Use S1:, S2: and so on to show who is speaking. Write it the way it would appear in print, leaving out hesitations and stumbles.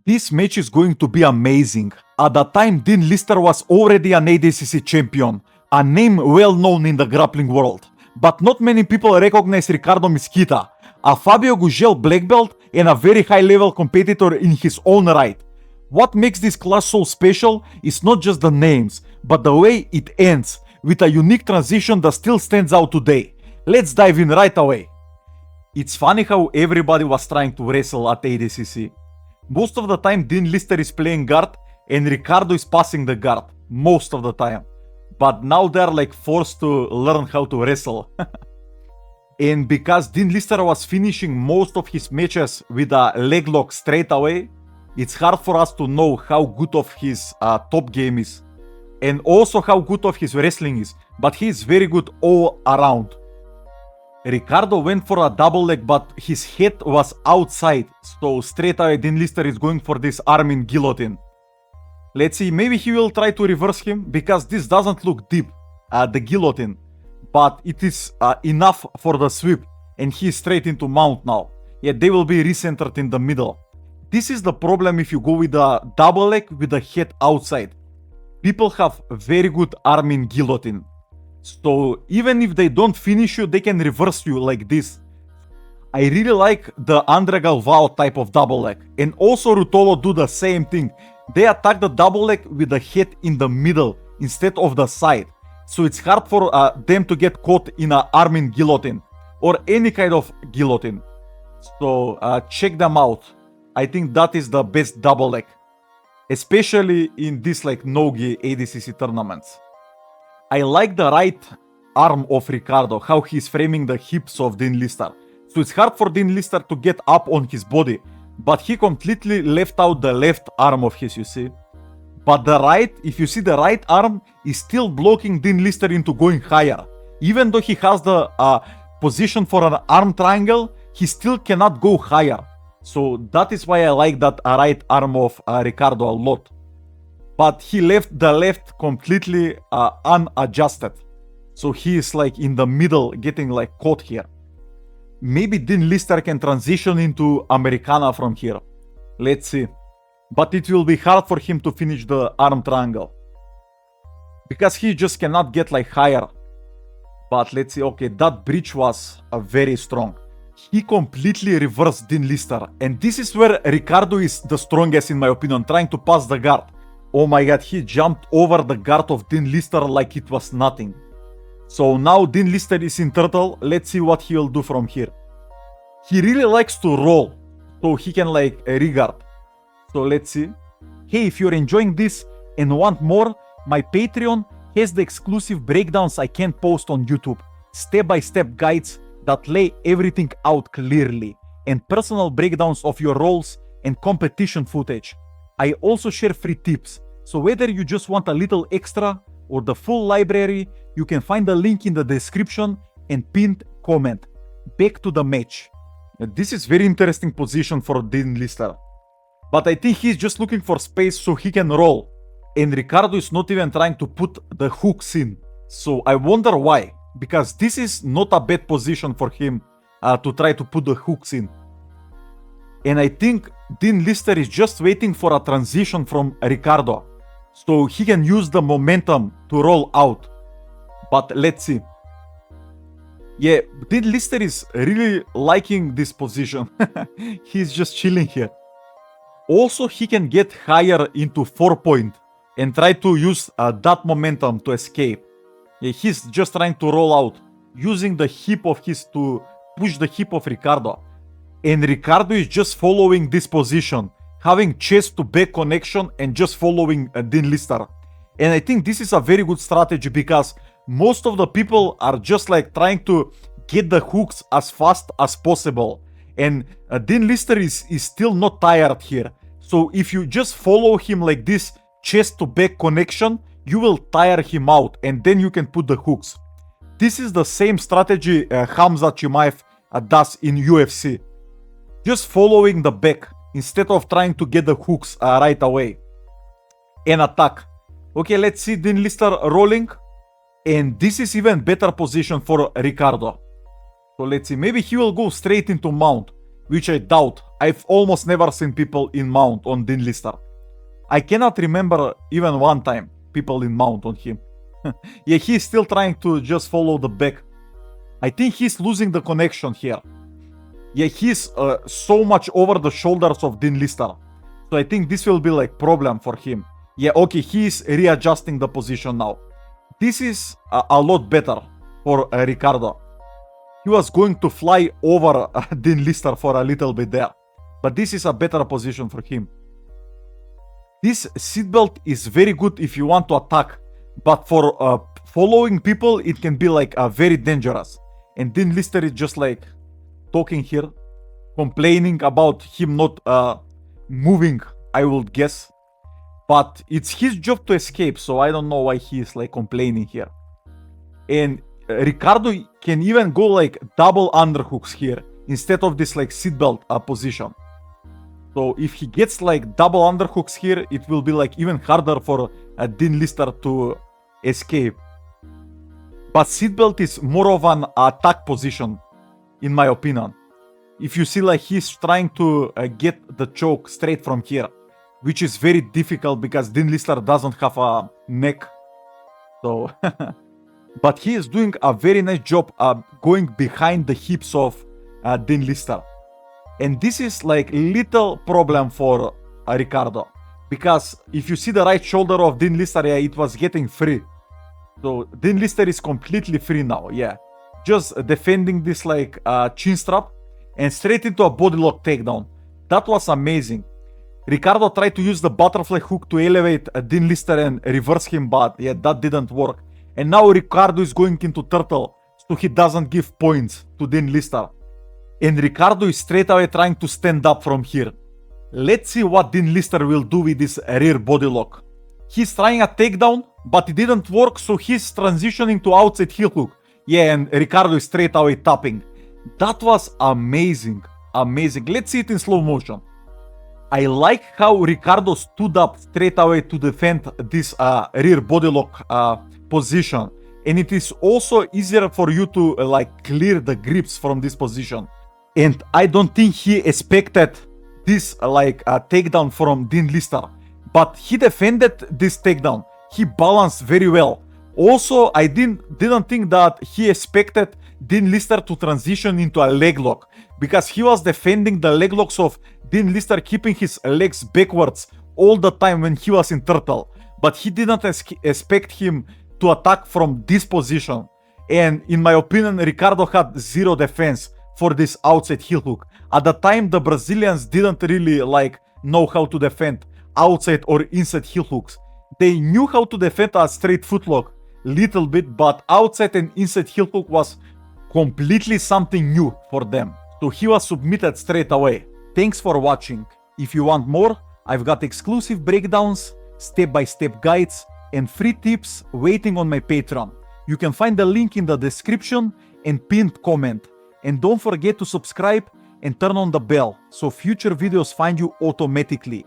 S1: This match is going to be amazing. At that time, Dean Lister was already an ADCC champion, a name well known in the grappling world. But not many people recognize Ricardo Mesquita, a Fabio Gugel black belt and a very high level competitor in his own right. What makes this class so special is not just the names, but the way it ends, with a unique transition that still stands out today. Let's dive in right away. It's funny how everybody was trying to wrestle at ADCC. Most of the time Dean Lister is playing guard and Ricardo is passing the guard, most of the time. But now they're like forced to learn how to wrestle. And because Dean Lister was finishing most of his matches with a leg lock straight away, it's hard for us to know how good of his top game is. And also how good of his wrestling is, but he is very good all around. Ricardo went for a double leg, but his head was outside, so straight away Dean Lister is going for this arm in guillotine. Let's see, maybe he will try to reverse him, because this doesn't look deep, the guillotine, but it is enough for the sweep, and he is straight into mount now. Yeah, they will be recentered in the middle. This is the problem if you go with a double leg with the head outside. People have very good arm in guillotine. So even if they don't finish you, they can reverse you like this. I really like the Andre Galvao type of double leg. And also Rutolo do the same thing. They attack the double leg with the head in the middle instead of the side. So it's hard for them to get caught in an arm in guillotine or any kind of guillotine. So check them out. I think that is the best double leg, especially in this like no-gi ADCC tournaments. I like the right arm of Ricardo, how he's framing the hips of Dean Lister. So it's hard for Dean Lister to get up on his body, but he completely left out the left arm of his, you see. But the right, if you see the right arm, is still blocking Dean Lister into going higher. Even though he has the position for an arm triangle, he still cannot go higher. So that is why I like that right arm of Ricardo a lot. But he left the left completely unadjusted. So he is like in the middle, getting like caught here. Maybe Dean Lister can transition into Americana from here. Let's see. But it will be hard for him to finish the arm triangle, because he just cannot get like higher. But let's see. Okay, that bridge was very strong. He completely reversed Dean Lister. And this is where Ricardo is the strongest in my opinion, trying to pass the guard. Oh my god, he jumped over the guard of Dean Lister like it was nothing. So now Dean Lister is in turtle. Let's see what he will do from here. He really likes to roll, so he can like regard. So let's see. Hey, if you're enjoying this and want more, my Patreon has the exclusive breakdowns I can't post on YouTube. Step-by-step guides that lay everything out clearly, and personal breakdowns of your roles and competition footage. I also share free tips. So whether you just want a little extra or the full library, you can find the link in the description and pinned comment. Back to the match. This is very interesting position for Dean Lister. But I think he's just looking for space so he can roll. And Ricardo is not even trying to put the hooks in. So I wonder why. Because this is not a bad position for him to try to put the hooks in. And I think Dean Lister is just waiting for a transition from Ricardo, so he can use the momentum to roll out. But let's see. Yeah, Dean Lister is really liking this position. He's just chilling here. Also, he can get higher into 4-point and try to use that momentum to escape. Yeah, he's just trying to roll out, using the hip of his to push the hip of Ricardo. And Ricardo is just following this position, having chest to back connection and just following Dean Lister. And I think this is a very good strategy, because most of the people are just like trying to get the hooks as fast as possible. And Dean Lister is still not tired here. So if you just follow him like this chest to back connection, you will tire him out and then you can put the hooks. This is the same strategy Hamza Chimaev does in UFC. Just following the back instead of trying to get the hooks right away and attack. Okay, let's see Dean Lister rolling. And this is even better position for Ricardo. So let's see, maybe he will go straight into mount. which I doubt. I've almost never seen people in mount on Dean Lister. I cannot remember even one time people in mount on him. Yeah, he's still trying to just follow the back. I think he's losing the connection here. Yeah, he's so much over the shoulders of Dean Lister. So I think this will be like problem for him. Yeah, okay, he's readjusting the position now. This is a lot better for Ricardo. He was going to fly over Dean Lister for a little bit there. But this is a better position for him. This seatbelt is very good if you want to attack. But for following people, it can be like very dangerous. And Dean Lister is just like talking here, complaining about him not moving, I would guess. But it's his job to escape, so I don't know why he's like complaining here. And Ricardo can even go like double underhooks here instead of this like seatbelt position. So if he gets like double underhooks here, it will be like even harder for Dean Lister to escape. But seatbelt is more of an attack position, in my opinion. If you see like he's trying to get the choke straight from here, which is very difficult because Dean Lister doesn't have a neck. So, but he is doing a very nice job going behind the hips of Dean Lister. And this is like little problem for Ricardo. Because if you see the right shoulder of Dean Lister, yeah, it was getting free. So Dean Lister is completely free now, yeah. Just defending this like chin strap and straight into a body lock takedown. That was amazing. Ricardo tried to use the butterfly hook to elevate Dean Lister and reverse him, but yeah, that didn't work. And now Ricardo is going into turtle, so he doesn't give points to Dean Lister. And Ricardo is straight away trying to stand up from here. Let's see what Dean Lister will do with this rear body lock. He's trying a takedown, but it didn't work, so he's transitioning to outside heel hook. Yeah, and Ricardo is straight away tapping. That was amazing, amazing. Let's see it in slow motion. I like how Ricardo stood up straight away to defend this rear body lock position. And it is also easier for you to like clear the grips from this position. And I don't think he expected this like takedown from Dean Lister. But he defended this takedown. He balanced very well. Also, I didn't think that he expected Dean Lister to transition into a leg lock, because he was defending the leg locks of Dean Lister, keeping his legs backwards all the time when he was in turtle. But he didn't expect him to attack from this position. And in my opinion, Ricardo had zero defense for this outside heel hook. At the time, the Brazilians didn't really like know how to defend outside or inside heel hooks. They knew how to defend a straight footlock little bit, but outside and inside heel hook was completely something new for them. So he was submitted straight away. Thanks for watching. If you want more, I've got exclusive breakdowns, step-by-step guides, and free tips waiting on my Patreon. You can find the link in the description and pinned comment. And don't forget to subscribe and turn on the bell so future videos find you automatically.